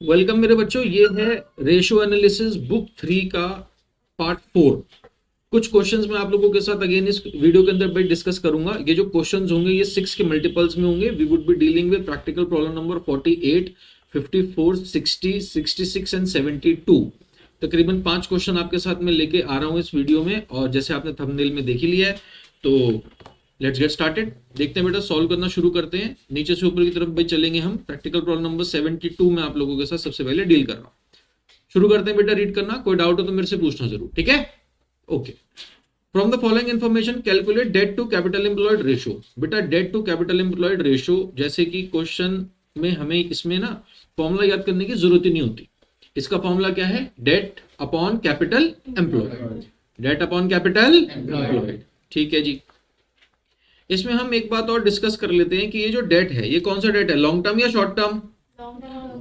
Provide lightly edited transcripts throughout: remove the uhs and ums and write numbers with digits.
Welcome मेरे बच्चों, ये है रेशियो एनालिसिस बुक 3 का पार्ट 4। कुछ क्वेश्चंस मैं आप लोगों के साथ अगेन इस वीडियो के अंदर मैं डिस्कस करूंगा। ये जो क्वेश्चंस होंगे ये 6 के मल्टीपल्स में होंगे। We would be dealing with practical problem number 48, 54, 60, 66 and 72। तकरीबन 5 क्वेश्चन आपके साथ में लेके आ रहा हूं इस वीडियो में, और जैसे आपने थंबनेल में देख ही लिया है तो लेट्स गेट स्टार्टेड। देखते हैं बेटा, सॉल्व करना शुरू करते हैं। नीचे से ऊपर की तरफ भाई चलेंगे हम। प्रैक्टिकल प्रॉब्लम नंबर 72 में आप लोगों के साथ सबसे पहले डील कर रहा हूं। शुरू करते हैं बेटा, रीड करना। कोई डाउट हो तो मेरे से पूछना जरूर, ठीक है? Okay. From the following information calculate debt to capital employed ratio. बेटा debt to capital employed ratio, जैसे कि क्वेश्चन में हमें इसमें ना फॉर्मूला याद करने की जरूरत ही नहीं होती। इसका फॉर्मूला क्या है? Debt upon capital employed. Debt upon capital employed, ठीक है जी। इसमें हम एक बात और डिस्कस कर लेते हैं कि ये जो डेट है ये कौन सा डेट है, लॉन्ग टर्म या short term?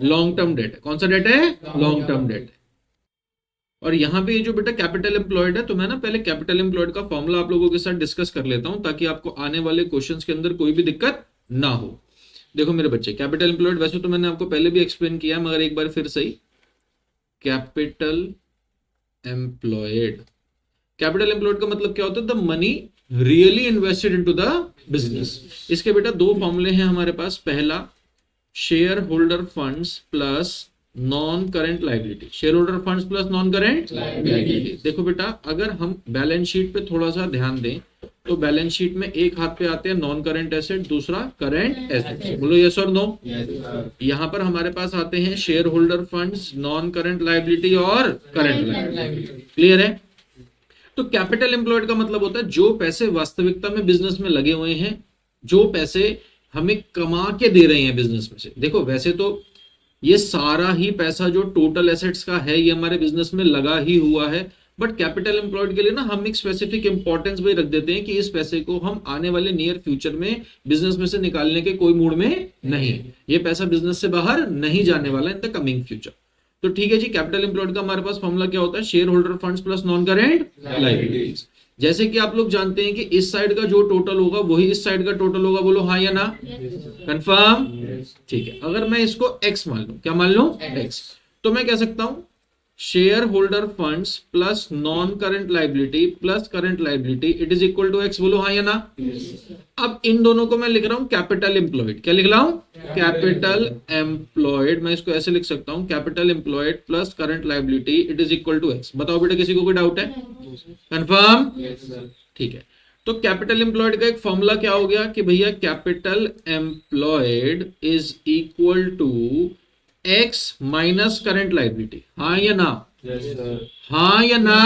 Long term date है। कौन सा डेट है? लॉन्ग टर्म डेट है। और यहाँ पे ये जो बेटा कैपिटल एम्प्लॉयड है, तो मैं ना पहले कैपिटल एम्प्लॉयड का फॉर्मूला आप लोगों के साथ डिस्कस कर लेता हूं ताकि आपको आने वाले क्वेश्चंस के अंदर कोई भी दिक्कत ना हो। देखो मेरे बच्चे, कैपिटल एम्प्लॉयड वैसे तो मैंने आपको पहले भी एक्सप्लेन किया मगर एक बार फिर सही। कैपिटल एम्प्लॉयड, कैपिटल एम्प्लॉयड का मतलब क्या होता है? The money really invested into the business. इसके बेटा दो फॉर्मूले हैं हमारे पास। पहला, share holder funds plus non current liability. Share holder funds plus non current liability. देखो बेटा, अगर हम बैलेंस शीट पे थोड़ा सा ध्यान दें तो बैलेंस शीट में एक हाथ पे आते हैं नॉन करेंट एसेट, दूसरा करेंट एसेट। बोलो यस और नो। यहां पर हमारे पास आते हैं share holder funds, non current liability और करेंट लाइबिलिटी। क्लियर है? तो कैपिटल एम्प्लॉयड का मतलब होता है जो पैसे वास्तविकता में बिजनेस में लगे हुए हैं, जो पैसे हमें कमा के दे रहे हैं बिजनेस में से। देखो वैसे तो ये सारा ही पैसा जो टोटल एसेट्स का है ये हमारे बिजनेस में लगा ही हुआ है, बट कैपिटल एम्प्लॉयड के लिए ना हम एक स्पेसिफिक इंपॉर्टेंस भी रख देते हैं कि इस पैसे को हम आने वाले नियर फ्यूचर में बिजनेस में से निकालने के कोई मूड में नहीं। ये पैसा बिजनेस से बाहर नहीं जाने वाला इन द कमिंग फ्यूचर। तो ठीक है जी, कैपिटल एम्प्लॉयड का हमारे पास फॉर्मूला क्या होता है? Share holder funds plus non current liabilities. जैसे कि आप लोग जानते हैं कि इस साइड का जो टोटल होगा वही इस साइड का टोटल होगा। बोलो हाँ या ना? कंफर्म? ठीक है। अगर मैं इसको x मान लूं, क्या मान लूं? x, तो मैं कह सकता हूं share holder funds plus non current liability plus current liability it is equal to x। बोलो हाँ या ना? अब इन दोनों को मैं लिख रहा हूं कैपिटल एम्प्लॉयड। क्या लिख रहा हूं? Capital employed. मैं इसको ऐसे लिख सकता हूं, capital employed plus current liability it is equal to x। बताओ बेटा, किसी को कोई डाउट है? कंफर्म? ठीक है। तो कैपिटल एम्प्लॉयड का एक फॉर्मूला क्या हो गया कि भैया capital employed is equal to x minus current liability. हाँ या ना? हाँ या ना?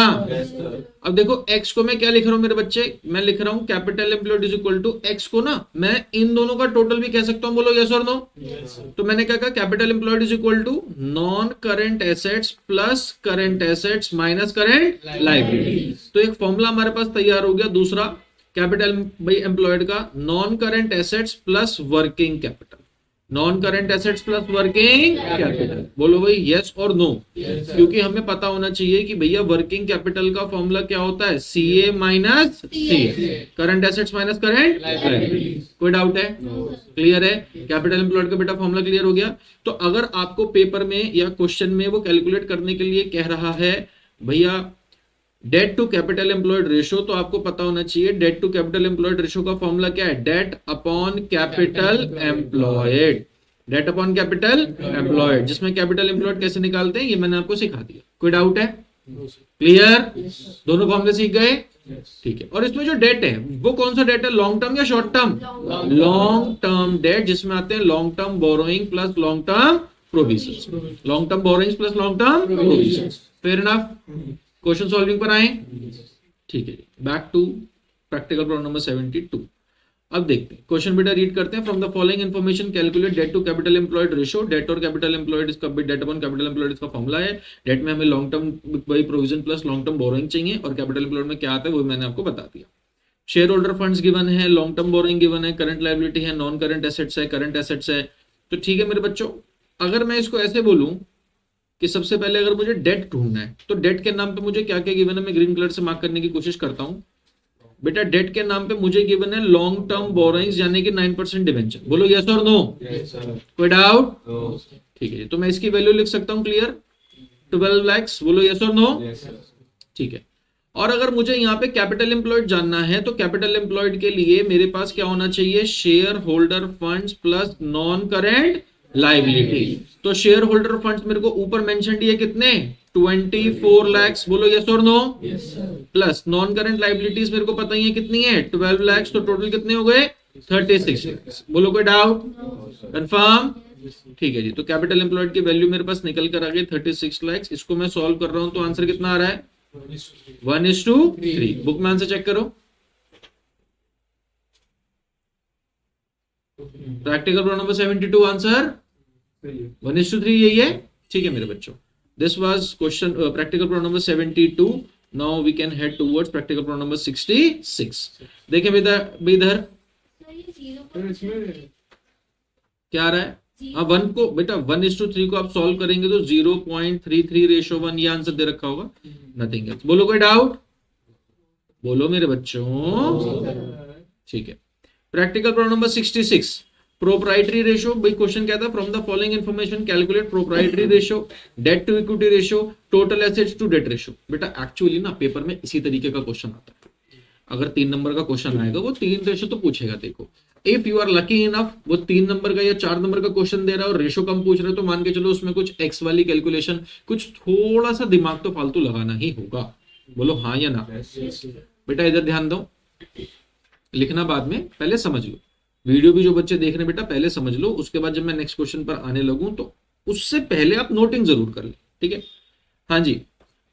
अब देखो x को मैं क्या लिख रहा हूं मेरे बच्चे? मैं लिख रहा हूं capital employed is equal to x को ना मैं इन दोनों का टोटल भी कह सकता हूं। बोलो यस और नो। तो मैंने क्या कहा? Capital employed is equal to non current assets plus current assets minus current liability. तो एक फॉर्मूला हमारे पास तैयार हो गया दूसरा कैपिटल भाई एम्प्लॉयड का, non current assets plus working capital. Non current assets plus working capital. बोलो भाई यस और नो। क्योंकि हमें पता होना चाहिए कि भैया वर्किंग कैपिटल का फॉर्मूला क्या होता है? CA minus CA, current assets minus current liability. कोई डाउट है? क्लियर है? कैपिटल एम्प्लॉयड का बेटा फॉर्मूला क्लियर हो गया। तो अगर आपको पेपर में या क्वेश्चन में वो कैलकुलेट करने के लिए कह रहा है भैया debt to capital employed ratio, तो आपको पता होना चाहिए debt to capital employed ratio का फॉर्मूला क्या है? Debt upon capital employed. Debt upon capital employed, जिसमें कैपिटल एम्प्लॉयड कैसे निकालते हैं ये मैंने आपको सिखा दिया। कोई डाउट है? क्लियर? दोनों फॉर्मूले सीख गए? ठीक है। और इसमें जो डेट है वो कौन सा डेट है? लॉन्ग टर्म या short term? Long term debt, जिसमें आते हैं long term borrowing plus long term provision. Long term borrowing plus long term provision. Fair enough? Question solving पर आए? ठीक है। Back to practical problem number 72। अब देखते हैं क्वेश्चन बेटा, रीड करते हैं। From the following information calculate debt to capital employed ratio. Debt और कैपिटल एम्प्लॉयड इसका डेट अपॉन कैपिटल एम्प्लॉयड इसका फॉर्मूला है। डेट में हमें long term by provision plus long term borrowing चाहिए, और कैपिटल एम्प्लॉयड में क्या आता है वो मैंने आपको बता दिया। शेयर होल्डर फंड्स गिवन है, लॉन्ग टर्म बोरोइंग गिवन है, करंट लायबिलिटी है, नॉन करंट एसेट्स है, करंट एसेट्स है। तो ठीक है मेरे बच्चों, अगर मैं इसको ऐसे बोलूं कि सबसे पहले अगर मुझे डेट ढूंढना है तो डेट के नाम पे मुझे क्या क्या गिवन है मैं ग्रीन कलर से मार्क करने की कोशिश करता हूं। बेटा डेट के नाम पे मुझे गिवन है लॉन्ग टर्म बोरोइंग्स यानी कि 9% डिवेंचर। बोलो यस और नो। कोई डाउट? ठीक है जी, तो मैं इसकी वैल्यू लिख सकता हूं क्लियर 12 lakhs, बोलो यस और नो। ठीक है, और अगर मुझे यहाँ पे कैपिटल एम्प्लॉयड जानना है तो कैपिटल एम्प्लॉयड के लिए मेरे पास क्या होना चाहिए, share holder funds plus non current liability. तो शेयर होल्डर फंड्स मेरे को ऊपर मेंशन किए कितने 24 lakhs, बोलो यस और no. Plus non current liabilities मेरे को पता ही है कितनी है 12 lakhs, तो टोटल कितने हो गए 36 lakhs, बोलो कोई डाउट, कंफर्म। ठीक है जी, तो कैपिटल एम्प्लॉयड की वैल्यू मेरे पास निकल कर आ गई 36 lakhs। इसको मैं सॉल्व कर रहा हूं तो आंसर कितना आ रहा है 1:3। बुक में आंसर चेक करो, प्रैक्टिकल प्रॉब्लम नंबर 72 आंसर 1:3 यही है। ठीक है मेरे बच्चों, this was question practical problem number 72। Now we can head towards practical problem number 66। देखें इधर क्या आ रहा है, हाँ 1 को बेटा 1:3 को आप सॉल्व करेंगे तो 0.33:1 ये आंसर दे रखा होगा, नथिंग एल्स। बोलो कोई डाउट, बोलो मेरे बच्चों। ठीक है, practical problem number 66, proprietary ratio. भाई क्वेश्चन क्या था, from the following information calculate proprietary ratio, debt to equity ratio, total assets to debt ratio. बेटा एक्चुअली ना पेपर में इसी तरीके का क्वेश्चन आता है, अगर 3 नंबर का क्वेश्चन आएगा वो 3 रेशियो तो पूछेगा। देखो if you are lucky enough वो 3 नंबर का या 4 नंबर का क्वेश्चन दे रहा है और रेशो कम पूछ रहे हो तो मान के चलो उसमें कुछ एक्स वाली कैलकुलेशन, कुछ थोड़ा सा दिमाग तो फालतू लगाना ही होगा। बोलो हाँ या ना। बेटा इधर ध्यान दो, लिखना बाद में, पहले समझ लो वीडियो भी जो बच्चे देख रहे हैं बेटा पहले समझ लो, उसके बाद जब मैं नेक्स्ट क्वेश्चन पर आने लगूं तो उससे पहले आप नोटिंग जरूर कर ले। ठीक है, हाँ जी,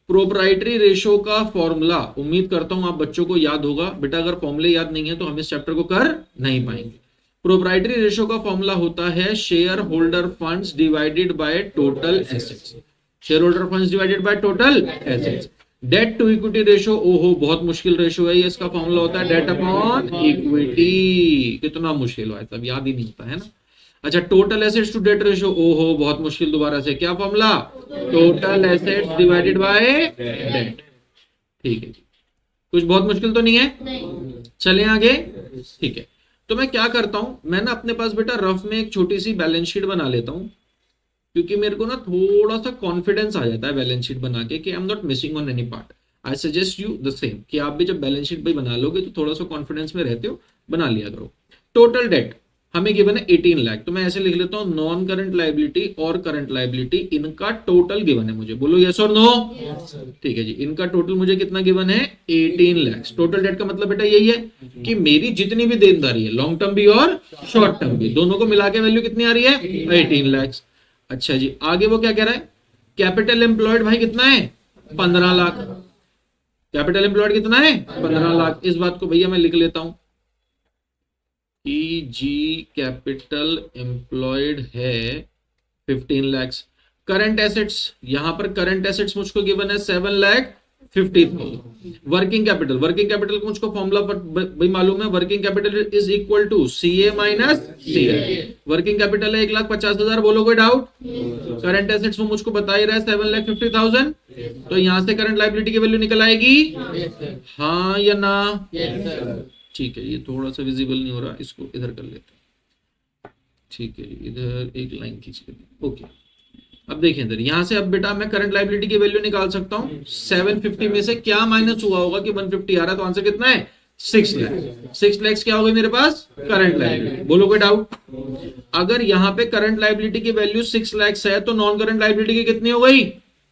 प्रोप्राइटरी रेशो का फॉर्मूला उम्मीद करता हूं आप बच्चों को याद होगा। बेटा अगर फॉर्मूले याद नहीं है तो हम इस चैप्टर को कर नहीं पाएंगे। प्रोप्राइटरी रेशो का फॉर्मूला होता है share holder funds divided by total assets, share holder funds divided by total assets. Debt to equity ratio, ओहो बहुत मुश्किल रेशो है ये, इसका फॉर्मूला होता है डेट अपॉन इक्विटी। कितना मुश्किल हुआ है, तब याद ही नहीं होता है ना। अच्छा, total assets to debt ratio, ओहो बहुत मुश्किल, दोबारा से क्या formula, total assets divided by debt. ठीक है, कुछ बहुत मुश्किल तो नहीं है, चलें आगे। ठीक है, तो मैं क्या करता हूं, मैं ना अपने पास बेटा रफ में एक छोटी सी बैलेंस शीट बना लेता हूं, क्योंकि मेरे को ना थोड़ा सा कॉन्फिडेंस आ जाता है बैलेंस शीट बना के कि I am not missing on any part. I suggest you the same कि आप भी जब बैलेंस शीट भाई बना लोगे तो थोड़ा सा कॉन्फिडेंस में रहते हो, बना लिया करो। टोटल डेट हमें गिवन है 18 लाख, तो मैं ऐसे लिख लेता हूं नॉन करंट लायबिलिटी और करंट लायबिलिटी, इनका टोटल गिवन है मुझे, बोलो यस और नो। ठीक है जी, इनका टोटल मुझे कितना गिवन है 18 लाख। टोटल डेट का मतलब बेटा यही है कि मेरी जितनी भी देनदारी है लॉन्ग टर्म भी और शॉर्ट टर्म भी, दोनों को मिला के वैल्यू कितनी आ रही है 18 लाख। अच्छा जी, आगे वो क्या कह रहा है, कैपिटल एम्प्लॉयड भाई कितना है 15 लाख। कैपिटल एम्प्लॉयड कितना है 15 लाख। इस बात को भैया मैं लिख लेता हूं कि जी कैपिटल एम्प्लॉयड है 15 lakhs। करंट एसेट्स, यहां पर करंट एसेट्स मुझको गिवन है 7,50,000। वर्किंग कैपिटल, वर्किंग कैपिटल को मुझको फॉर्मूला भाई मालूम है, working capital is equal to CA minus CL। Working capital है 1,50,000, बोलो कोई डाउट। करंट एसेट्स वो मुझको बता ही रहा है 7,50,000, तो यहां से करंट लायबिलिटी की वैल्यू निकल आएगी, हाँ या ना। ठीक है, ये थोड़ा सा विजिबल नहीं हो रहा, इसको इधर कर लेते हैं। ठीक है, इधर एक लाइन खींच लेते। ओके, अब देखें इधर, यहां से अब बेटा मैं करंट लायबिलिटी की वैल्यू निकाल सकता हूं। 750 में से क्या माइनस हुआ होगा कि 150 आ रहा है, तो आंसर कितना है 6 लाख। 6 लाख क्या हो गई मेरे पास करंट लायबिलिटी, बोलो कोई डाउट। अगर यहां पे करंट लायबिलिटी की वैल्यू 6 लाख है तो नॉन करंट लायबिलिटी की कितनी हो गई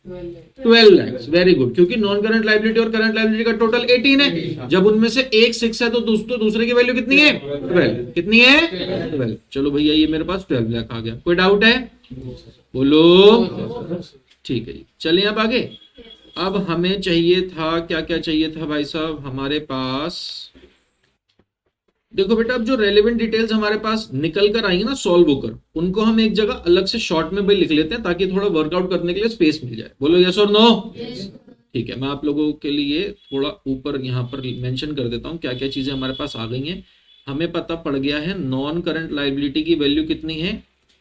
12 लाख। वेरी गुड, क्योंकि नॉन करंट लायबिलिटी और करंट लायबिलिटी का टोटल 18 है, जब उनमें से एक 6 है तो दूसरे की वैल्यू कितनी है 12। कितनी है 12। चलो भैया ये मेरे पास 12 लाख आ गया, कोई डाउट है बोलो। ठीक है जी, चलिए अब आगे। अब हमें चाहिए था, क्या क्या चाहिए था भाई साहब हमारे पास, देखो बेटा अब जो रेलेवेंट डिटेल्स हमारे पास निकल कर आएंगे ना सॉल्व होकर, उनको हम एक जगह अलग से शॉर्ट में भाई लिख लेते हैं ताकि थोड़ा वर्कआउट करने के लिए स्पेस मिल जाए, बोलो यस और नो। ठीक है, मैं आप लोगों के लिए थोड़ा ऊपर यहाँ पर मेंशन कर देता हूँ क्या क्या चीजें हमारे पास आ गई हैं। हमें पता पड़ गया है नॉन करंट लायबिलिटी की वैल्यू कितनी है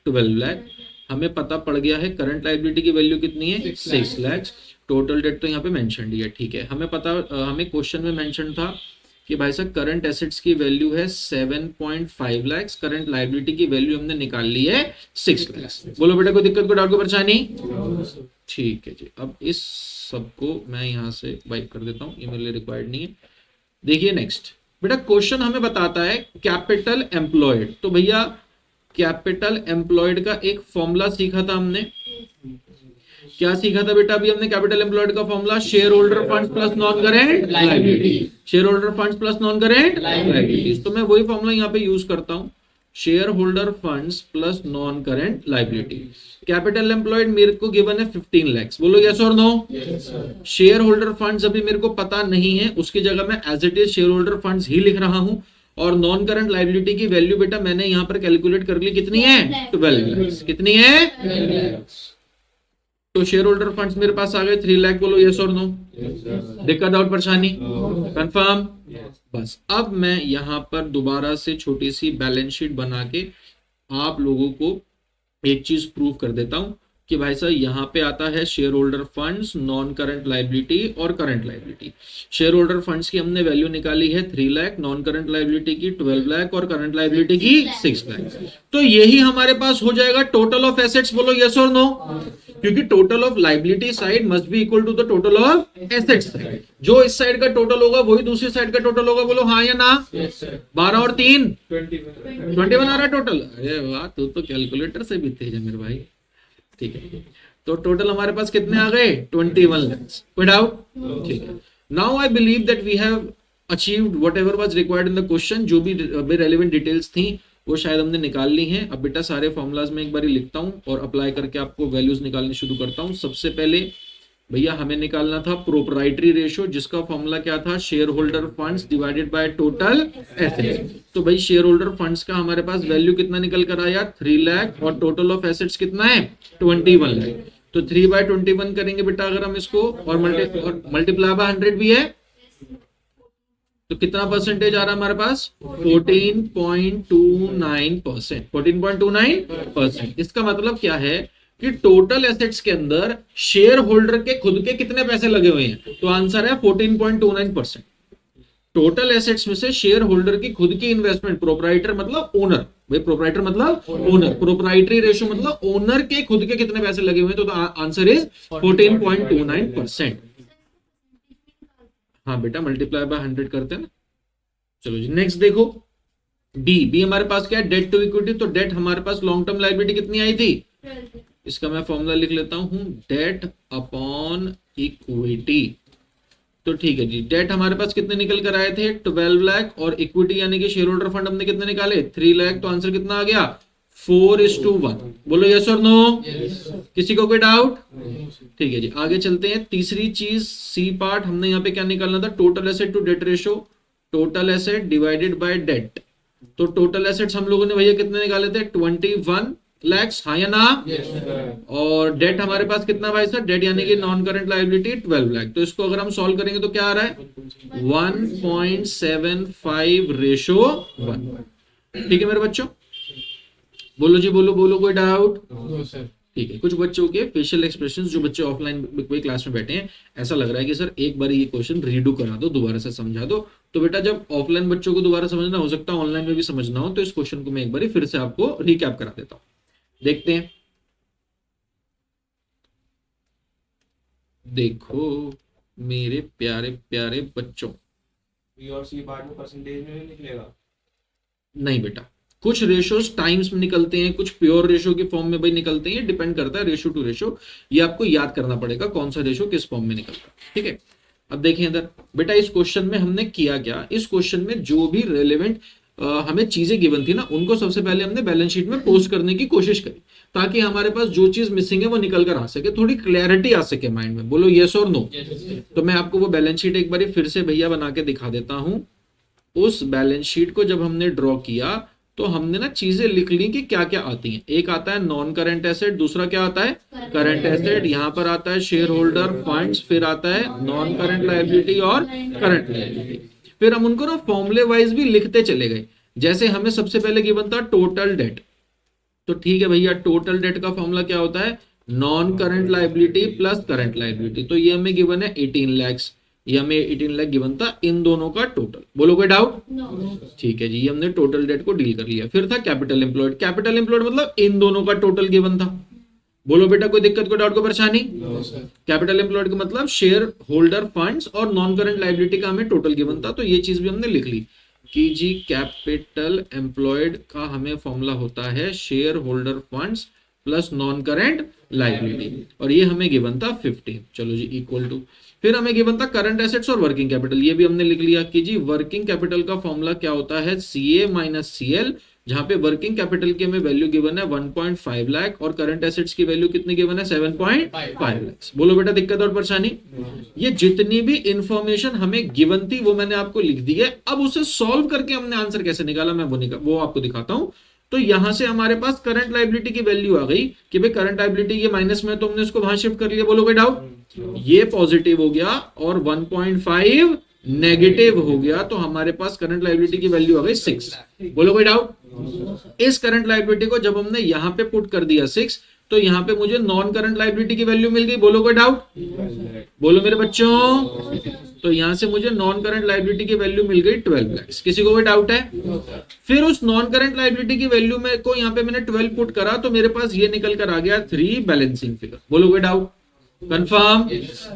12 लाख। हमें पता पड़ गया है करंट लायबिलिटी की वैल्यू कितनी है 6 लाख। टोटल डेट तो यहाँ पे मेंशन है, ठीक है। हमें क्वेश्चन में मेंशन था कि भाई साहब करंट एसेट्स की वैल्यू है 7.5 लाख, करंट लायबिलिटी की वैल्यू हमने निकाल ली है 6 लाख। बोलो बेटा कोई दिक्कत, कोई डाउट, कोई परेशानी? ठीक है जी। अब इस सबको मैं यहां से वाइप कर देता हूं, ये मेरे लिए रिक्वायर्ड नहीं है। देखिए नेक्स्ट बेटा, क्वेश्चन हमें बताता है कैपिटल एम्प्लॉयड। तो भैया कैपिटल एम्प्लॉयड का एक फॉर्मूला सीखा था हमने। क्या सीखा था बेटा अभी हमने कैपिटल एम्प्लॉयड का formula? Share holder funds plus non current liability. Share holder funds plus non current liabilities. तो मैं वही फॉर्मूला यहाँ पे यूज करता हूँ, share holder funds plus non current liability. Capital employed मेरे को गिवन है 15 लाख। बोलो यस और नो? शेयर होल्डर फंड्स अभी मेरे को पता नहीं है, उसकी जगह मैं as it is share holder funds ही लिख रहा हूं। और नॉन करंट लायबिलिटी की वैल्यू बेटा मैंने यहां पर कैलकुलेट कर ली, कितनी है? 12 लाख। कितनी है? तो शेयर होल्डर फंड्स मेरे पास आ गए 3 लाख। बोलो यस और नो? दिक्कत, डाउट, परेशानी? कंफर्म? बस अब मैं यहां पर दोबारा से छोटी सी बैलेंस शीट बना के आप लोगों को एक चीज प्रूव कर देता हूं कि भाई साहब यहां पे आता है share holder funds, non current liability और current liability. Share holder funds की हमने वैल्यू निकाली है 3 लाख, नॉन करंट लायबिलिटी की 12 लाख और करंट लायबिलिटी की 6 लाख। तो यही हमारे पास हो जाएगा टोटल ऑफ एसेट्स। बोलो यस और नो? क्योंकि total of liability side must be equal to the total of assets side. जो इस साइड का टोटल होगा वही दूसरी साइड का टोटल होगा। बोलो हाँ या ना? 12 और 3 21 आ रहा है टोटल। अरे वाह, तू तो कैलकुलेटर से भी तेज है मेरे भाई। ठीक है, तो टोटल हमारे पास कितने आ गए? 21 lakhs। कोई डाउट? ठीक है। Now I believe that we have achieved whatever was required in the question. जो भी रेलेवेंट डिटेल्स थी वो शायद हमने निकाल ली हैं। अब बेटा सारे फॉर्मूलाज में एक बार लिखता हूं और अप्लाई करके आपको वैल्यूज निकालनी शुरू करता हूं। सबसे पहले भैया हमें निकालना था प्रोपराइटरी रेशियो, जिसका फॉर्मूला क्या था? Share holder funds divided by total assets. तो भाई शेयर होल्डर फंड्स का हमारे पास वैल्यू कितना निकल कर आया? 3 लाख। और टोटल ऑफ एसेट्स कितना है? 21 लाख। तो 3/21 करेंगे बेटा अगर हम इसको, और मल्टीप्लाई बाय 100 भी है, तो कितना परसेंटेज आ रहा है हमारे पास? 14.29%। 14.29%। इसका मतलब क्या है कि टोटल एसेट्स के अंदर शेयर होल्डर के खुद के कितने पैसे लगे हुए हैं? तो आंसर है 14.29%। टोटल एसेट्स में से शेयर होल्डर की खुद की इन्वेस्टमेंट, प्रोपराइटर मतलब ओनर, भाई प्रोपराइटर मतलब ओनर, प्रोपराइटरी रेशियो मतलब ओनर के खुद के कितने पैसे लगे हुए हैं? तो आंसर इज 14.29%। हाँ बेटा मल्टीप्लाई बाय 100 करते हैं ना। चलो जी नेक्स्ट देखो, बी हमारे पास क्या है? Debt to equity. तो डेट हमारे पास लॉन्ग टर्म लायबिलिटी कितनी आई थी? इसका मैं फॉर्मूला लिख लेता हूं, डेट अपॉन इक्विटी। तो ठीक है जी, डेट हमारे पास कितने निकल कर आए थे? 12 लाख। और इक्विटी यानी कि शेयर होल्डर फंड हमने कितने निकाले? 3 लाख। तो आंसर कितना आ गया? 4:1। बोलो यस और नो? किसी को कोई डाउट? ठीक है जी, आगे चलते हैं। तीसरी चीज सी पार्ट, हमने यहाँ पे क्या निकालना था? Total asset to debt ratio. Total asset divided by debt. तो टोटल एसेट्स हम लोगों ने भैया कितने निकाले थे? 21 लैक्स। हाँ या ना? और डेट हमारे पास कितना भाई सर? डेट यानी कि नॉन करंट लायबिलिटी 12 लाख। तो इसको अगर हम सॉल्व करेंगे तो क्या आ रहा है? 1.75:1। ठीक है मेरे बच्चों, बोलो जी, बोलो बोलो, कोई डाउट? ठीक है। कुछ बच्चों के फेशियल एक्सप्रेशंस, जो बच्चे ऑफलाइन कोई क्लास में बैठे हैं, ऐसा लग रहा है कि सर एक बार ये क्वेश्चन रीडू करा दो, दोबारा से समझा दो। तो बेटा जब ऑफलाइन बच्चों को दोबारा समझना, हो सकता है ऑनलाइन में भी समझना हो, तो इस क्वेश्चन को मैं एक बार फिर से आपको रिकैप करा देता हूं। देखते हैं। देखो मेरे प्यारे प्यारे बच्चों, बी और सी पार्ट में परसेंटेज में निकलेगा? नहीं बेटा, कुछ रेशियोज टाइम्स में निकलते हैं, कुछ प्योर रेशियो के फॉर्म में भाई निकलते हैं। डिपेंड करता है रेशियो टू रेशियो। ये आपको याद करना पड़ेगा कौन सा रेशियो किस फॉर्म में निकलता है। ठीक है, अब देखें इधर बेटा, इस क्वेश्चन में हमने किया क्या? इस क्वेश्चन में जो भी रेलेवेंट हमें चीजें गिवन थी ना, उनको सबसे पहले हमने बैलेंस शीट में पोस्ट करने की कोशिश करी, ताकि हमारे पास जो चीज मिसिंग है वो निकल कर आ सके, थोड़ी क्लैरिटी आ सके माइंड में। बोलो यस और नो? तो मैं आपको वो बैलेंस शीट एक बार फिर से भैया बना के दिखा देता हूं। उस बैलेंस शीट को जब हमने ड्रॉ किया तो हमने ना चीजें लिख ली कि क्या क्या आती हैं। एक आता है नॉन करंट एसेट, दूसरा क्या आता है? Current asset. यहाँ पर आता है शेयर होल्डर फंड्स, फिर आता है नॉन करंट लायबिलिटी और करंट लायबिलिटी। फिर हम उनको ना फॉर्मूले वाइज भी लिखते चले गए। जैसे हमें सबसे पहले गिवन था टोटल डेट। तो ठीक है भैया, टोटल डेट का फॉर्मूला क्या होता है? Non current liability plus current liability. तो ये हमें गिवन है 18 लैक्स। ये हमें 18 लाख गिवन था, इन दोनों का टोटल। बोलो कोई डाउट? ठीक है जी, ये हमने टोटल डेट को डील कर लिया। फिर था कैपिटल एम्प्लॉयड। कैपिटल एम्प्लॉयड मतलब इन दोनों का टोटल गिवन था। बोलो बेटा कोई दिक्कत, कोई डाउट, कोई परेशानी? कैपिटल एम्प्लॉयड का मतलब शेयर होल्डर फंड्स और नॉन करंट लाइबिलिटी का हमें टोटल गिवन था, तो ये चीज भी हमने लिख ली कि जी कैपिटल एम्प्लॉयड का हमें फॉर्मूला होता है share holder funds plus non current liability, और ये हमें गिवन था 15। चलो जी, इक्वल टू, फिर हमें गिवन था करंट एसेट्स और वर्किंग कैपिटल। ये भी हमने लिख लिया कि जी वर्किंग कैपिटल का फॉर्मूला क्या होता है, CA माइनस CL, जहां पे वर्किंग कैपिटल की हमें वैल्यू गिवन है 1.5 लाख और करंट एसेट्स की वैल्यू कितनी गिवन है 7.5 लाख। बोलो बेटा दिक्कत और परेशानी? ये जितनी भी इंफॉर्मेशन हमें गिवन थी वो मैंने आपको लिख दी है। अब उसे सॉल्व करके हमने आंसर कैसे निकाला मैं वो आपको दिखाता हूं। तो यहां से हमारे पास करंट लाइबिलिटी की वैल्यू आ गई कि भाई करंट लाइबिलिटी ये माइनस में, तो हमने उसको वहां शिफ्ट कर लिया। बोलो कोई डाउट? ये पॉजिटिव हो गया और 1.5 नेगेटिव हो गया, तो हमारे पास करंट लाइबिलिटी की वैल्यू आ गई 6। बोलो कोई डाउट? इस करंट लाइबिलिटी को जब हमने यहां पे पुट कर दिया 6, तो यहां पे मुझे नॉन करंट लाइबिलिटी की वैल्यू मिल गई। बोलो कोई डाउट? बोलो मेरे बच्चों। तो यहां से मुझे नॉन करंट लाइबिलिटी की वैल्यू मिल गई 12 लाख। किसी को कोई डाउट है? फिर उस नॉन करंट लाइबिलिटी की वैल्यू में को यहां पे मैंने 12 पुट करा, तो मेरे पास ये निकल कर आ गया 3 बैलेंसिंग फिगर। बोलो कोई डाउट? कंफर्म?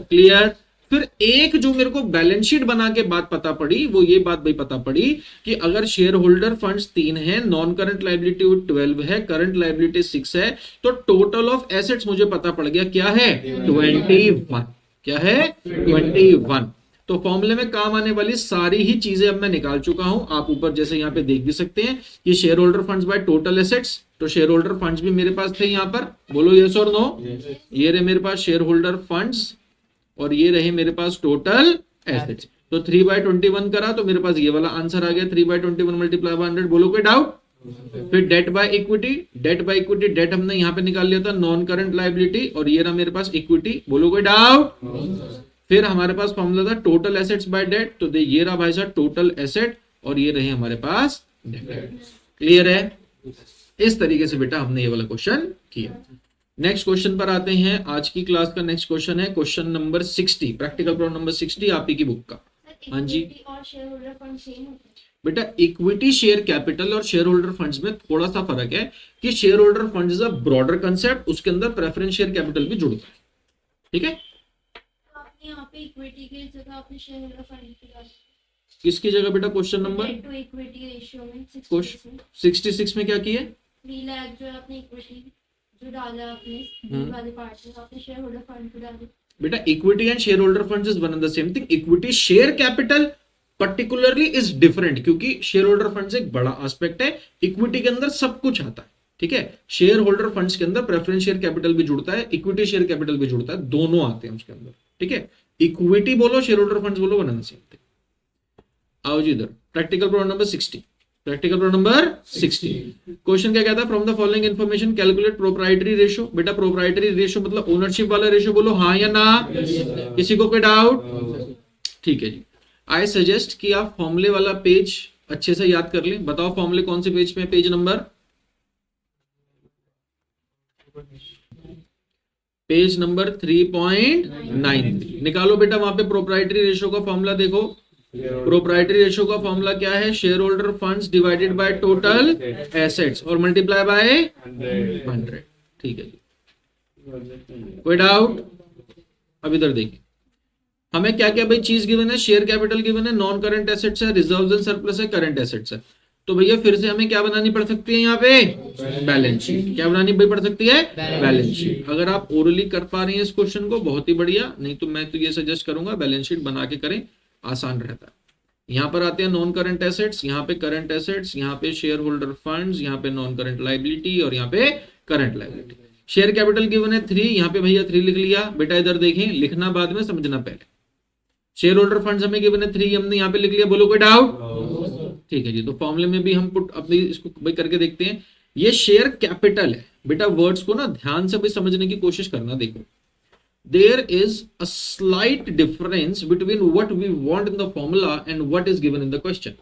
क्लियर? फिर एक जो मेरे को बैलेंस शीट बना के बात पता पड़ी, वो ये बात भाई पता पड़ी कि अगर शेयर होल्डर फंड्स 3 है, नॉन करंट लाइबिलिटी 12 है, करंट लाइबिलिटी 6 है, तो टोटल ऑफ एसेट्स मुझे पता पड़ गया क्या है 21। क्या है 21। तो फॉर्मूले में काम आने वाली सारी ही चीजें अब मैं निकाल चुका हूं। आप ऊपर जैसे यहां पे देख भी सकते हैं कि share holder funds bye total assets, तो शेयर होल्डर फंड्स भी मेरे पास थे यहां पर। बोलो यस और नो? ये रहे मेरे पास शेयर होल्डर फंड्स और ये रहे मेरे पास टोटल एसेट्स। तो 3/21 करा तो मेरे पास ये वाला आंसर आ गया 3/21 मल्टीप्लाई बाय 100। बोलो कोई डाउट? फिर debt by equity, debt by equity, debt हमने यहां पे निकाल लिया था नॉन करंट लाइबिलिटी, और ये रहा मेरे पास इक्विटी। बोलो कोई डाउट? फिर हमारे पास फॉर्मूला था टोटल एसेट्स बाय डेट, तो ये रहा भाई साहब टोटल एसेट, और ये रहे हमारे पास डेट। क्लियर है? इस तरीके से बेटा हमने ये वाला क्वेश्चन किया। नेक्स्ट क्वेश्चन पर आते हैं। आज की क्लास का नेक्स्ट क्वेश्चन है question number 60, practical problem number 60 आप ही की बुक का। हाँ जी और शेयर होल्डर फंड सेम होते हैं? बेटा इक्विटी शेयर कैपिटल और शेयर होल्डर फंड्स में थोड़ा सा फर्क है कि share holder fund is a broader concept, उसके अंदर प्रेफरेंस शेयर कैपिटल भी जुड़ता है। ठीक है? आपने यहाँ पे इक्विटी की जगह आपने शेयर होल्डर फंड की डाली। किसकी जगह बेटा? Question number debt to equity ratio में 66 में क्या किया? 3 लाख जो है आपने इक्विटी जो डाला आपने वाले पार्ट में, आपने शेयर होल्डर फंड को डाली। बेटा equity and share holder funds is one and the same thing. Equity share capital particularly is different, क्योंकि शेयर होल्डर फंड्स एक बड़ा एस्पेक्ट है, इक्विटी के अंदर सब कुछ आता है। ठीक है? शेयर होल्डर फंड्स के अंदर प्रेफरेंस शेयर कैपिटल भी जुड़ता है, इक्विटी शेयर कैपिटल भी जुड़ता है, दोनों आते हैं उसके अंदर। ठीक है? इक्विटी बोलो शेयर होल्डर फंड्स बोलो, one and the same thing. आओ जी इधर, practical problem number 60। Practical problem number 60 question क्या कहता है? From the following information calculate proprietary ratio. बेटा प्रोप्राइटरी रेशियो मतलब ओनरशिप वाला रेशियो, बोलो हाँ या ना? किसी को कोई डाउट? ठीक है जी। आई सजेस्ट कि आप फॉर्मूले वाला पेज अच्छे से याद कर लें। बताओ फॉर्मूले कौन से पेज में? पेज नंबर पेज नंबर 3.93 निकालो बेटा। वहां पे प्रोप्राइटरी रेशियो का फॉर्मूला देखो। प्रोप्राइटरी रेशियो का फॉर्मूला क्या है? Share holder funds divided by total assets और मल्टीप्लाई बाय 100। ठीक है जी, कोई डाउट? अब इधर देखिए, हमें क्या क्या भाई चीज गिवन है? शेयर कैपिटल गिवन है, नॉन करंट एसेट्स है, रिजर्व्स एंड सरप्लस है, करंट एसेट्स है। तो भैया फिर से हमें क्या बनानी पड़ सकती है यहाँ पे? Balance sheet. क्या बनानी भाई पड़ सकती है? Balance sheet. अगर आप ओरली कर पा रहे हैं इस क्वेश्चन को बहुत ही बढ़िया, नहीं तो मैं तो ये सजेस्ट करूंगा बैलेंस शीट बना के करें, आसान रहता है। यहाँ पर आते हैं नॉन करंट एसेट्स, यहाँ पे करंट एसेट्स, यहाँ पे शेयर होल्डर फंड्स, यहाँ पे नॉन करंट लाइबिलिटी और यहाँ पे current liability. Share capital given है 3, यहाँ पे भैया 3 लिख लिया। बेटा इधर देखें, लिखना बाद में, समझना पहले। शेयर होल्डर फंड्स हमें गिवन है 3, हमने यहाँ पे लिख लिया। बोलो कोई डाउट? ठीक है जी। तो फॉर्मूले में भी हम पुट अपनी इसको भाई करके देखते हैं। ये शेयर कैपिटल है बेटा, वर्ड्स को ना ध्यान से भाई समझने की कोशिश करना। देखो, there is a slight difference between what we want in the formula and what is given in the question.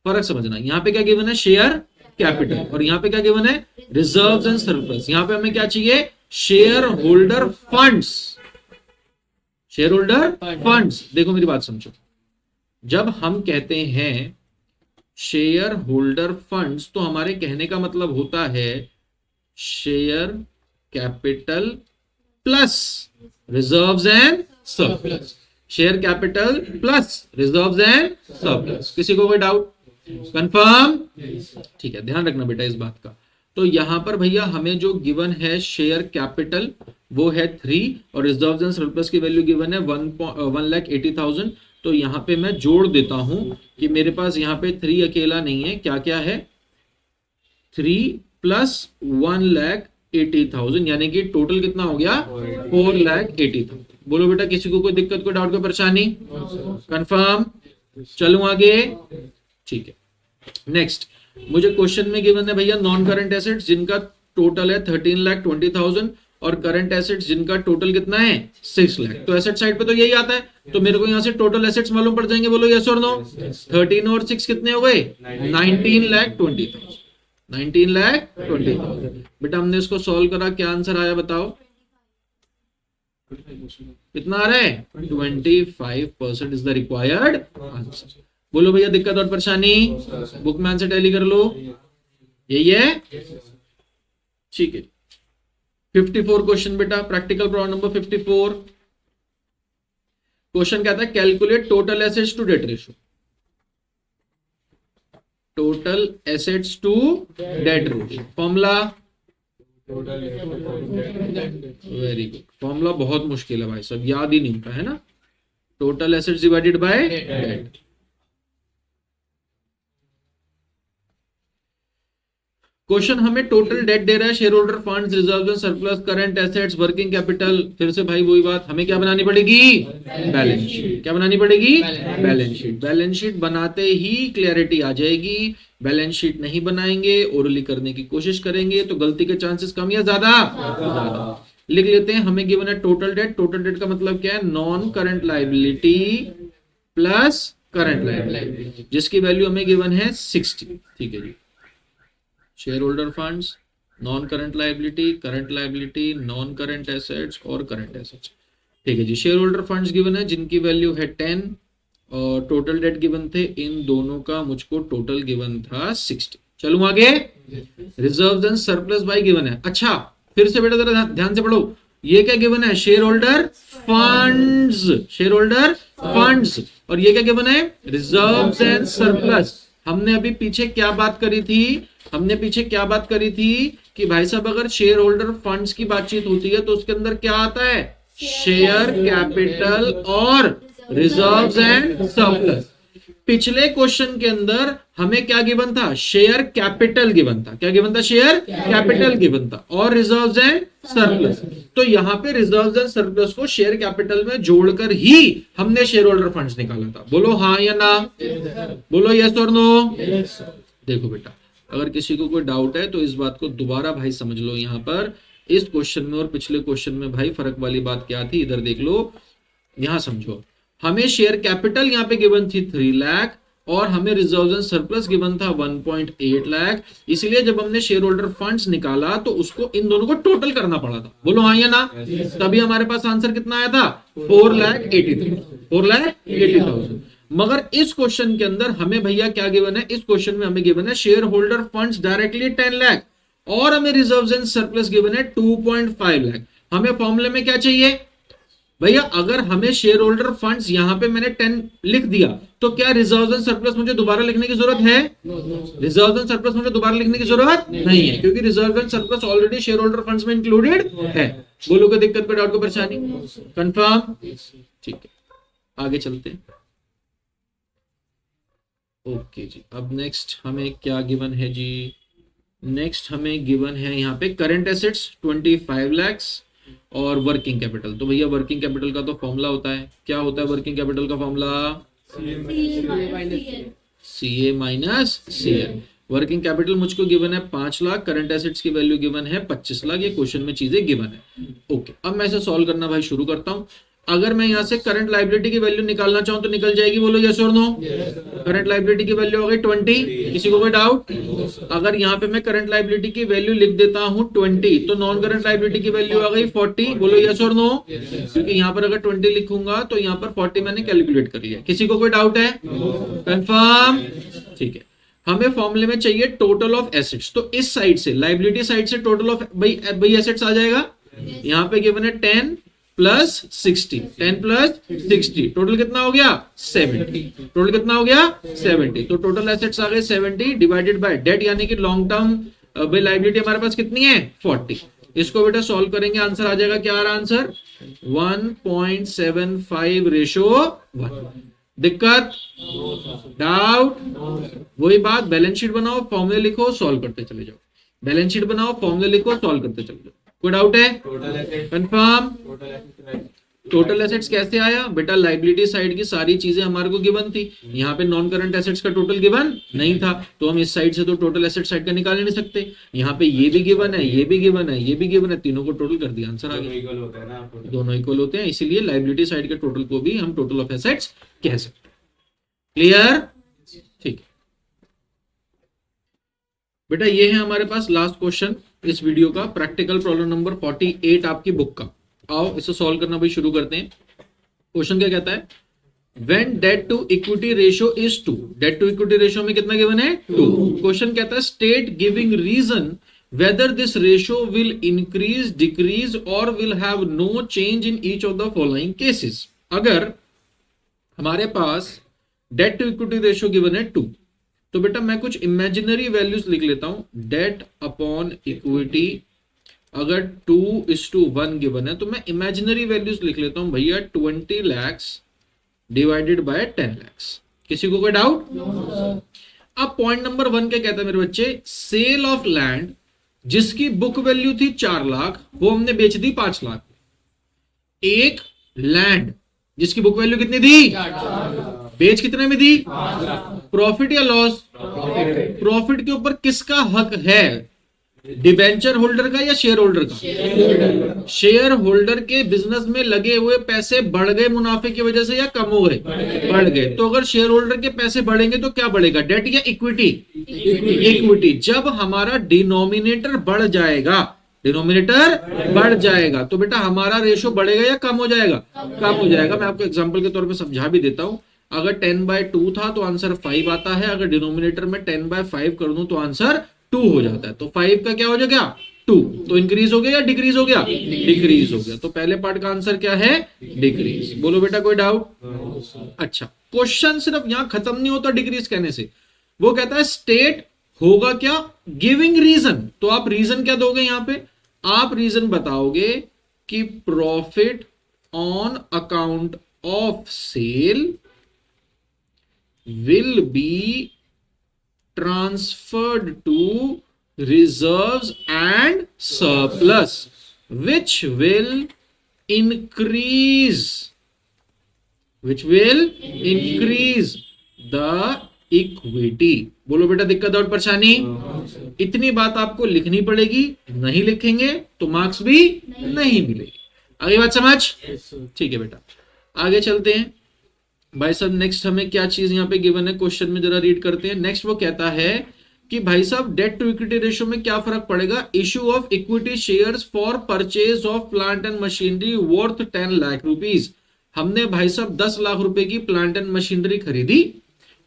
फर्क समझना। यहाँ पे क्या गिवन है? शेयर कैपिटल, और यहाँ पे क्या गिवन है? Reserves and surplus. यहाँ पे हमें क्या चाहिए? Share holder funds. Share holder funds. देखो मेरी बात समझो, जब हम कहते हैं शेयर होल्डर फंड्स तो हमारे कहने का मतलब होता है share capital plus reserves and surplus. Share capital plus reserves and surplus. किसी को कोई डाउट? कंफर्म? ठीक है, ध्यान रखना बेटा इस बात का। तो यहां पर भैया हमें जो गिवन है शेयर कैपिटल वो है 3 और रिजर्व्स एंड सरप्लस की वैल्यू गिवन है 1,80,000। तो यहां पे मैं जोड़ देता हूं कि मेरे पास यहां पे 3 अकेला नहीं है, क्या क्या है, 3 प्लस 1,80,000 यानी कि टोटल कितना हो गया 4,80,000। बोलो बेटा किसी को कोई दिक्कत, कोई डाउट, कोई परेशानी? कंफर्म? चलूं आगे? ठीक है, नेक्स्ट मुझे क्वेश्चन में गिवन है भैया नॉन करंट एसेट्स जिनका टोटल है 13,20,000 और करंट एसेट्स जिनका टोटल कितना है 6 लाख। तो एसेट साइड पे तो यही आता है, तो मेरे को यहां से टोटल एसेट्स मालूम पड़ जाएंगे। बोलो यस और नो? 13 और 6 कितने हो गए? 19,20,000। 19,20,000। बेटा हमने इसको सॉल्व करा, क्या आंसर आया बताओ? कितना आ रहा है? 25% इज द रिक्वायर्ड आंसर। बोलो भैया दिक्कत और परेशानी? बुक में आंसर टैली कर लो, यही है? ठीक है, 54 क्वेश्चन बेटा, प्रैक्टिकल प्रॉब्लम नंबर 54। क्वेश्चन कहता है calculate total assets to debt ratio. Total assets to debt ratio formula, very good. Formula बहुत मुश्किल है भाई सब, याद ही नहीं होता है ना। Total assets divided by debt. Question हमें टोटल डेट दे रहा है, share holder funds, reserve and surplus, current assets, working capital. फिर से भाई वही बात, हमें क्या बनानी पड़ेगी? Balance sheet. क्या बनानी पड़ेगी? Balance sheet. बैलेंस शीट बनाते ही क्लियरिटी आ जाएगी। बैलेंस शीट नहीं बनाएंगे, ओरली करने की कोशिश करेंगे तो गलती के चांसेस कम या ज्यादा? ज्यादा। लिख लेते हैं, हमें गिवन है टोटल डेट। टोटल डेट का मतलब क्या है? Non current liability plus current liability, जिसकी वैल्यू हमें गिवन है 60। ठीक है जी, share holder funds, non current liability, non current assets और करंट एसेट्स। ठीक है जी, शेयर होल्डर फंड्स गिवन है जिनकी वैल्यू है 10 और टोटल डेट गिवन थे, इन दोनों का मुझको टोटल गिवन था 60। चलूं आगे? Reserves and surplus bye given है। अच्छा फिर से बेटा जरा ध्यान से पढ़ो, ये क्या गिवन है? Share holder funds. Share holder funds. और ये क्या गिवन है? Reserves and surplus. हमने अभी पीछे क्या बात करी थी? हमने पीछे क्या बात करी थी कि भाई साहब अगर शेयर होल्डर फंड्स की बातचीत होती है तो उसके अंदर क्या आता है? शेयर कैपिटल और रिजर्व्स एंड सरप्लस। पिछले क्वेश्चन के अंदर हमें क्या गिवन था? शेयर कैपिटल गिवन था। क्या गिवन था? शेयर कैपिटल गिवन था और रिजर्व्स एंड सरप्लस। तो यहां पे रिजर्व्स एंड सरप्लस को शेयर कैपिटल में जोड़कर ही हमने शेयर होल्डर फंड्स निकाला था। बोलो हाँ या ना? बोलो यस और नो? देखो बेटा, अगर किसी को कोई डाउट है तो इस बात को दोबारा भाई समझ लो। यहां पर इस क्वेश्चन में और पिछले क्वेश्चन में भाई फर्क वाली बात क्या थी, इधर देख लो, यहां समझो। हमें शेयर कैपिटल यहां पे गिवन थी 3 लाख और हमें रिजर्व्स एंड सरप्लस गिवन था 1.8 लाख। इसलिए जब हमने शेयर होल्डर फंड्स निकाला तो उसको इन दोनों को टोटल करना पड़ा था। बोलो हाँ या ना? तभी हमारे पास आंसर कितना आया था? 4,80,000। 4,80,000। मगर इस क्वेश्चन के अंदर हमें भैया क्या गिवन है? इस क्वेश्चन में हमें गिवन है share holder funds directly 10 lakh और हमें रिजर्व्स एंड सरप्लस गिवन है 2.5 लाख। हमें फॉर्मूले में क्या चाहिए भैया? अगर हमें शेयर होल्डर फंड्स यहां पे मैंने 10 लिख दिया तो क्या रिजर्व्स एंड सरप्लस मुझे दोबारा लिखने की जरूरत है? रिजर्व्स एंड सरप्लस मुझे दोबारा लिखने की जरूरत नहीं है, क्योंकि reserve and surplus already share holder funds में इंक्लूडेड है। बोलो कोई दिक्कत, कोई डाउट, कोई परेशानी? कंफर्म? ठीक है, आगे चलते हैं। ओके जी, अब नेक्स्ट हमें क्या गिवन है जी? नेक्स्ट हमें गिवन है यहाँ पे करंट एसेट्स 25 lakhs और वर्किंग कैपिटल। तो भैया वर्किंग कैपिटल का तो फॉर्मूला होता है, क्या होता है वर्किंग कैपिटल का formula? CA minus CL। Working capital मुझको गिवन है 5 लाख, करंट एसेट्स की वैल्यू गिवन है 25 लाख। ये क्वेश्चन में चीजें गिवन है। ओके, अब मैं इसे सॉल्व करना भाई शुरू करता हूं। अगर मैं यहाँ से करंट लाइबिलिटी की वैल्यू निकालना चाहूं तो निकल जाएगी, बोलो यस और नो। करंट लाइबिलिटी की वैल्यू हो गई 20, किसी को कोई डाउट? अगर यहाँ पे मैं करंट लाइबिलिटी की वैल्यू लिख देता हूं 20, तो नॉन करंट लाइबिलिटी की वैल्यू आ गई 40, बोलो यस और नो। क्योंकि यहाँ पर अगर 20 लिखूंगा तो यहाँ पर 40 मैंने कैलकुलेट कर लिया। किसी को कोई डाउट है? कंफर्म, ठीक है। हमें फॉर्मूले में चाहिए टोटल ऑफ एसेट्स, तो इस साइड से लाइबिलिटी साइड से टोटल ऑफ भाई एसेट्स आ जाएगा। यहाँ पे गिवन है 10 प्लस 60, 10 प्लस 60, टोटल कितना हो गया 70। टोटल कितना हो गया 70। तो टोटल एसेट्स आ गए 70 डिवाइडेड बाय डेट, यानी कि लॉन्ग टर्म भाई लाइबिलिटी हमारे पास कितनी है 40। इसको बेटा सॉल्व करेंगे, आंसर आ जाएगा, क्या आ रहा आंसर 1.75 रेशो 1। दिक्कत, डाउट? वही बात, बैलेंस शीट बनाओ, फॉर्मूले लिखो, सॉल्व करते चले जाओ। बैलेंस शीट बनाओ, फॉर्मूले लिखो, सॉल्व करते चले जाओ। कोई डाउट है? कंफर्म। टोटल एसेट्स कैसे आया बेटा? लाइबिलिटी साइड की सारी चीजें हमारे को गिवन थी, यहाँ पे नॉन करंट एसेट्स का टोटल गिवन नहीं था, तो हम इस साइड से तो टोटल एसेट साइड का निकाल ही नहीं सकते। यहाँ पे ये भी गिवन है, ये भी गिवन है, ये भी गिवन है, तीनों को टोटल कर दिया, आंसर आ गया। दोनों इक्वल होते हैं, इसीलिए लाइबिलिटी साइड के टोटल को भी हम टोटल ऑफ एसेट्स कह सकते हैं। क्लियर? ठीक है बेटा, ये है हमारे पास लास्ट क्वेश्चन इस वीडियो का, प्रैक्टिकल प्रॉब्लम नंबर 48 आपकी बुक का। आओ इसे सॉल्व करना भाई शुरू करते हैं। क्वेश्चन क्या कहता है? When debt to equity ratio is 2, debt to equity ratio में कितना गिवन है 2। क्वेश्चन कहता है state giving reason whether this ratio will increase, decrease or will have no change in each of the following cases। अगर हमारे पास debt to equity ratio given है 2, तो बेटा मैं कुछ इमेजिनरी वैल्यूज लिख लेता हूं। डेट अपॉन इक्विटी अगर 2:1 गिवन है, तो मैं इमेजिनरी वैल्यूज लिख लेता हूं भैया 20 lakhs डिवाइडेड बाय 10 lakhs। किसी को कोई डाउट? अब पॉइंट नंबर 1 क्या कहता है मेरे बच्चे? सेल ऑफ लैंड जिसकी बुक वैल्यू थी 4 लाख, वो हमने बेच दी 5 लाख। एक लैंड जिसकी बुक वैल्यू कितनी थी? बेच कितने में दी? प्रॉफिट या लॉस? प्रॉफिट के ऊपर किसका हक है? डिबेंचर होल्डर का या शेयर होल्डर का? शेयर होल्डर के बिजनेस में लगे हुए पैसे बढ़ गए मुनाफे की वजह से या कम हो गए? बढ़ गए। तो अगर शेयर होल्डर के पैसे बढ़ेंगे तो क्या बढ़ेगा, डेट या इक्विटी? इक्विटी। जब हमारा डिनोमिनेटर बढ़ जाएगा, डिनोमिनेटर बढ़ जाएगा, तो बेटा हमारा रेशो बढ़ेगा या कम हो जाएगा? कम हो जाएगा। मैं आपको एग्जांपल के तौर पे समझा भी देता हूं। अगर 10/2 था तो आंसर 5 आता है, अगर डिनोमिनेटर में 10/5 कर दूं तो आंसर 2 हो जाता है। तो 5 का क्या हो जाएगा 2, तो इंक्रीज हो गया या डिक्रीज हो गया? डिक्रीज हो गया। तो पहले पार्ट का आंसर क्या है? डिक्रीज। बोलो बेटा कोई डाउट? अच्छा, क्वेश्चन सिर्फ यहां खत्म नहीं होता डिक्रीज कहने से, वो कहता है स्टेट होगा क्या, गिविंग रीजन। तो आप रीजन क्या दोगे यहां पे? आप रीजन बताओगे कि profit on account of sale will be transferred to reserves and surplus which will increase the equity। बोलो बेटा दिक्कत और परेशानी? इतनी बात आपको लिखनी पड़ेगी, नहीं लिखेंगे तो मार्क्स भी नहीं मिलेगी। आगे बात समझ? ठीक है बेटा, आगे चलते हैं भाई साहब। नेक्स्ट हमें क्या चीज यहाँ पे गिवन है क्वेश्चन में, जरा रीड करते हैं। नेक्स्ट वो कहता है कि भाई साहब डेट टू इक्विटी रेशियो में क्या फर्क पड़ेगा? Issue of equity shares for purchase of plant and machinery worth 10 lakh rupees. हमने भाई साहब 10 लाख रुपए की प्लांट एंड मशीनरी खरीदी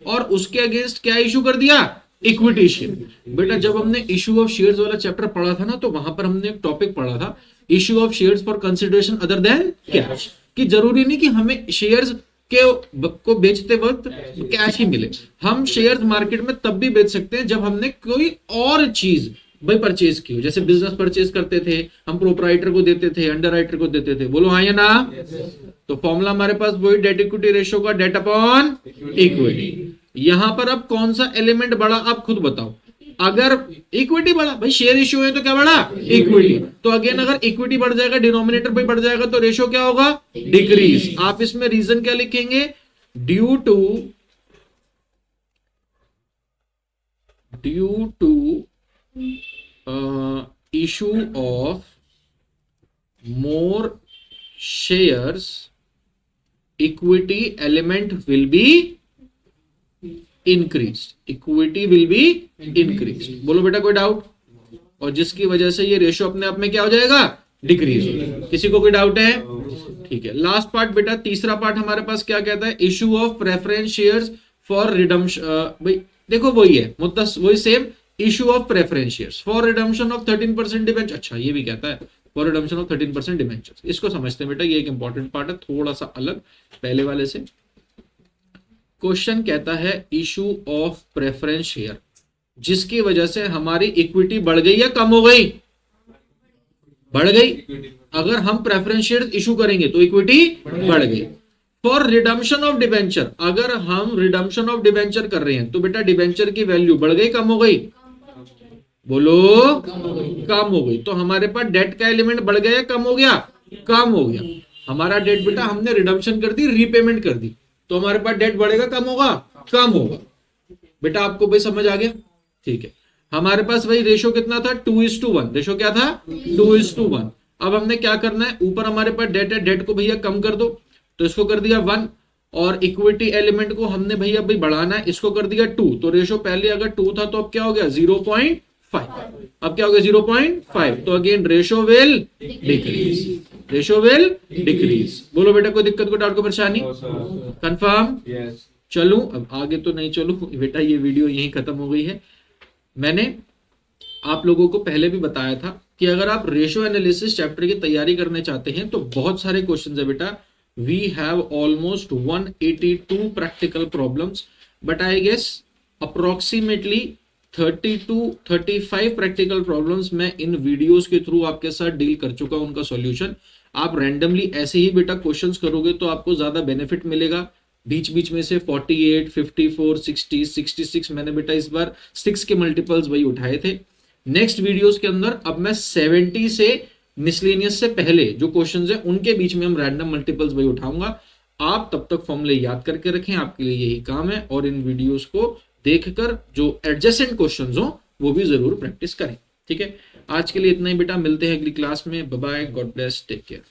और उसके अगेंस्ट क्या इशू कर दिया? Equity share. बेटा जब हमने इशू ऑफ शेयर्स वाला चैप्टर पढ़ा था ना, तो वहां पर हमने एक टॉपिक पढ़ा था, issue of shares for consideration other than cash. कि जरूरी नहीं कि हमें शेयर्स को बेचते वक्त कैश ही मिले, हम शेयर्स मार्केट में तब भी बेच सकते हैं जब हमने कोई और चीज भाई परचेज की हो। जैसे बिजनेस परचेज करते थे, हम प्रोपराइटर को देते थे, अंडर राइटर को देते थे। बोलो हाँ या ना? तो फॉर्मूला हमारे पास वही डेट इक्विटी रेशियो का, डेट अपॉन इक्विटी। यहां पर अब कौन सा एलिमेंट बढ़ा आप खुद बताओ। अगर इक्विटी बढ़ा, भाई शेयर इश्यू है तो क्या बढ़ा? इक्विटी। तो अगेन अगर इक्विटी बढ़ जाएगा, डिनोमिनेटर भी बढ़ जाएगा, तो रेशियो क्या होगा? डिक्रीज। आप इसमें रीजन क्या लिखेंगे? Due to issue of more shares equity element will be increase, equity will be increase. बोलो बेटा कोई डाउट? और जिसकी वजह से ये रेशियो अपने आप में क्या हो जाएगा? डिक्रीज हो जाएगा। किसी को कोई डाउट है? ठीक है, लास्ट पार्ट बेटा, तीसरा पार्ट हमारे पास क्या कहता है? Issue of preference shares for redemption. भाई देखो वही है मुद्दा, वही same, issue of preference shares for redemption of 13% debenture. अच्छा ये भी कहता है फॉर रिडम्पशन ऑफ 13% डिबेंचर। इसको समझते हैं बेटा, ये एक इंपॉर्टेंट पार्ट है, थोड़ा सा अलग पहले वाले से। क्वेश्चन कहता है इशू ऑफ प्रेफरेंस शेयर, जिसकी वजह से हमारी इक्विटी बढ़ गई या कम हो गई? बढ़ गई। अगर हम प्रेफरेंस शेयर इशू करेंगे तो इक्विटी बढ़ गई। फॉर रिडम्पशन ऑफ डिबेंचर, अगर हम रिडम्पशन ऑफ डिबेंचर कर रहे हैं तो बेटा डिबेंचर की वैल्यू बढ़ गई कम हो गई? बोलो कम हो गई। तो हमारे पास डेट का एलिमेंट बढ़ गया या कम हो गया? कम हो गया। हमारा डेट बेटा हमने रिडम्पशन कर दी, रीपेमेंट कर दी, तो हमारे पास डेट बढ़ेगा कम होगा? कम होगा। बेटा आपको भाई समझ आ गया? ठीक है, हमारे पास भाई रेशो कितना था? 2:1। रेशो क्या था? 2:1। अब हमने क्या करना है? ऊपर हमारे पास डेट है, डेट को भैया कम कर दो, तो इसको कर दिया 1, और इक्विटी एलिमेंट को हमने भैया भाई बढ़ाना है, इसको कर दिया 2। तो रेशो पहले अगर 2 था तो अब क्या हो गया? 0.5। अब क्या हो गया? 0.5। तो again ratio will decrease, ratio will decrease. बोलो बेटा कोई दिक्कत, कोई डाउट, कोई परेशानी? कंफर्म? यस। चलूं अब आगे? तो नहीं चलूं बेटा, ये वीडियो यहीं खत्म हो गई है। मैंने आप लोगों को पहले भी बताया था कि अगर आप रेशियो एनालिसिस चैप्टर की तैयारी करने चाहते हैं तो बहुत सारे क्वेश्चंस है बेटा। We have almost 182 practical problems, but I guess approximately 30-35 practical problems मैं इन वीडियोस के थ्रू आपके साथ डील कर चुका हूं, उनका सॉल्यूशन। आप रैंडमली ऐसे ही बेटा क्वेश्चंस करोगे तो आपको ज्यादा बेनिफिट मिलेगा। बीच बीच में से 48, 54, 60, 66 मैंने बेटा इस बार 6 के मल्टीपल्स वही उठाए थे। नेक्स्ट वीडियोस के अंदर अब मैं 70 से मिसलेनियस से पहले जो क्वेश्चंस हैं उनके बीच में हम रैंडम मल्टीपल्स वही उठाऊंगा। आप तब तक फॉर्मूले याद करके रखें, आपके लिए यही काम है, और इन वीडियोस को देखकर जो एडजेसेंट क्वेश्चंस हो वो भी जरूर प्रैक्टिस करें। ठीक है, आज के लिए इतना ही बेटा, मिलते हैं अगली क्लास में। Bye bye, God bless, take care.